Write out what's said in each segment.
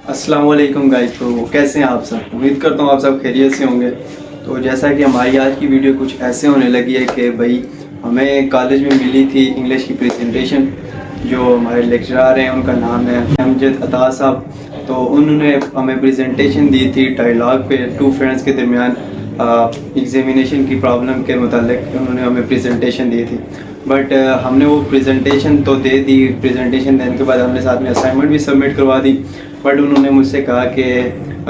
अस्सलाम वालेकुम गाइस। तो कैसे हैं आप सब? उम्मीद करता हूँ आप सब खैरियत से होंगे। तो जैसा कि हमारी आज की वीडियो कुछ ऐसे होने लगी है कि भाई हमें कॉलेज में मिली थी इंग्लिश की प्रेजेंटेशन। जो हमारे लेक्चरर हैं उनका नाम है अमजद अता साहब। तो उन्होंने हमें प्रेजेंटेशन दी थी डायलॉग पे टू फ्रेंड्स के दरमियान एग्जामिनेशन की प्रॉब्लम के मुतालिक उन्होंने हमें प्रेजेंटेशन दी थी। बट हमने वो प्रेजेंटेशन तो दे दी। प्रेजेंटेशन देने के बाद हमने साथ में असाइनमेंट भी सबमिट करवा दी। बट उन्होंने मुझसे कहा कि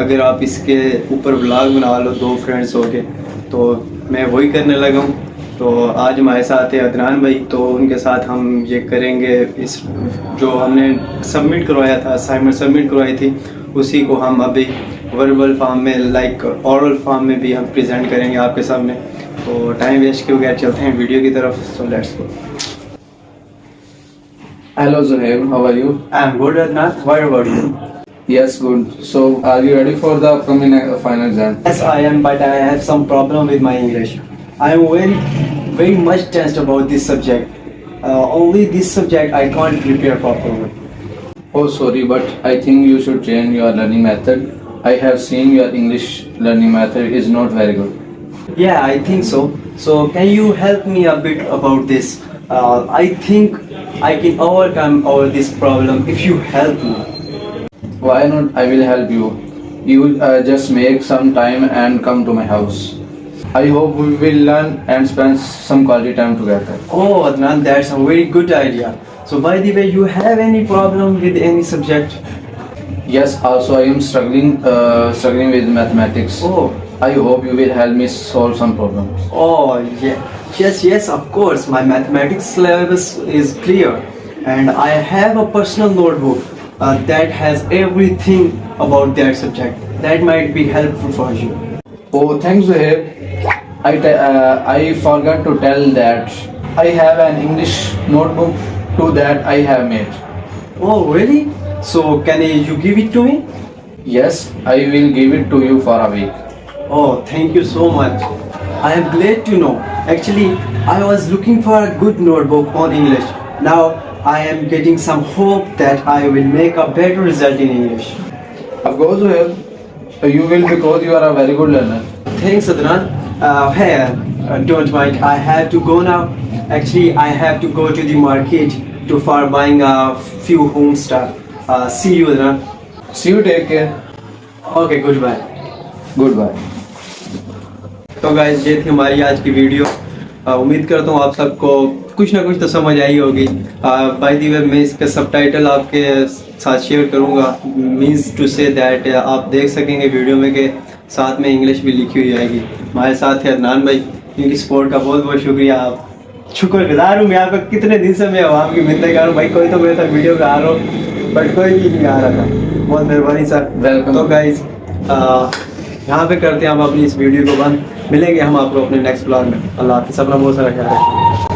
अगर आप इसके ऊपर व्लॉग बना लो दो फ्रेंड्स हो के, तो मैं वही करने लगा हूँ। तो आज हमारे साथ है अदनान भाई, तो उनके साथ हम ये करेंगे। इस जो हमने सबमिट करवाया था, असाइनमेंट सबमिट करवाई थी, उसी को हम अभी वर्बल फॉर्म में लाइक ऑरल फॉर्म में भी हम प्रेजेंट करेंगे आपके सामने। तो टाइम वेस्ट के बगैर चलते हैं वीडियो की तरफ। So let's go. Hello Zuhair, how are you? I am good Adnan, what about you? Yes, good. So, are you ready for the upcoming final exam? Yes, I am, but I have some problem with my English. I am very much tensed about this subject. Only this subject I can't prepare properly. Oh, sorry, but I think you should change your learning method. I have seen your English learning method is not very good. Yeah, I think so. So can you help me a bit about this? I think I can overcome all this problem if you help me. Why not? I will help you. You just make some time and come to my house. I hope we will learn and spend some quality time together. Oh, Adnan, that's a very good idea. So by the way, you have any problem with any subject? Yes, also I am struggling with mathematics. Oh. I hope you will help me solve some problems. Oh, yeah. Yes, of course. My mathematics syllabus is clear, and I have a personal notebook that has everything about that subject. That might be helpful for you. Oh, thanks, Zuhair. I forgot to tell that I have an English notebook too that I have made. Oh, really? So, can you give it to me? Yes, I will give it to you for a week. Oh, thank you so much. I am glad to know. Actually, I was looking for a good notebook on English. Now, I am getting some hope that I will make a better result in English. Of course, Zuhair. You will because you are a very good learner. Thanks, Adnan. Hey, don't mind. I have to go now. Actually, I have to go to the market for buying a few home stuff. See you, Adnan. See you. Take care. Okay, goodbye. Goodbye. तो guys, ये थी हमारी आज की video. उम्मीद करता हूँ आप सबको कुछ ना कुछ तो समझ आई होगी। बाय द वे, मैं इसका सबटाइटल आपके साथ शेयर करूँगा। मीन्स टू से दैट आप देख सकेंगे वीडियो में कि साथ में इंग्लिश भी लिखी हुई आएगी। हमारे साथ है अदनान भाई, इनकी सपोर्ट का बहुत बहुत शुक्रिया। आप शुक्रगुजार हूँ मैं आपका। कितने दिन से मैं आवाम की मिन्नत कर रहा हूँ भाई, कोई तो मेरे साथ वीडियो पे आ रहा हो, बट कोई भी नहीं आ रहा था। बहुत मेहरबानी सर, वेलकम। तो गाइज यहाँ पे करते हैं हम अपनी इस वीडियो को बंद। मिलेंगे हम आपको अपने नेक्स्ट ब्लॉग में। अल्लाह हाफिज़, अपना बहुत सारा ख्याल रखें।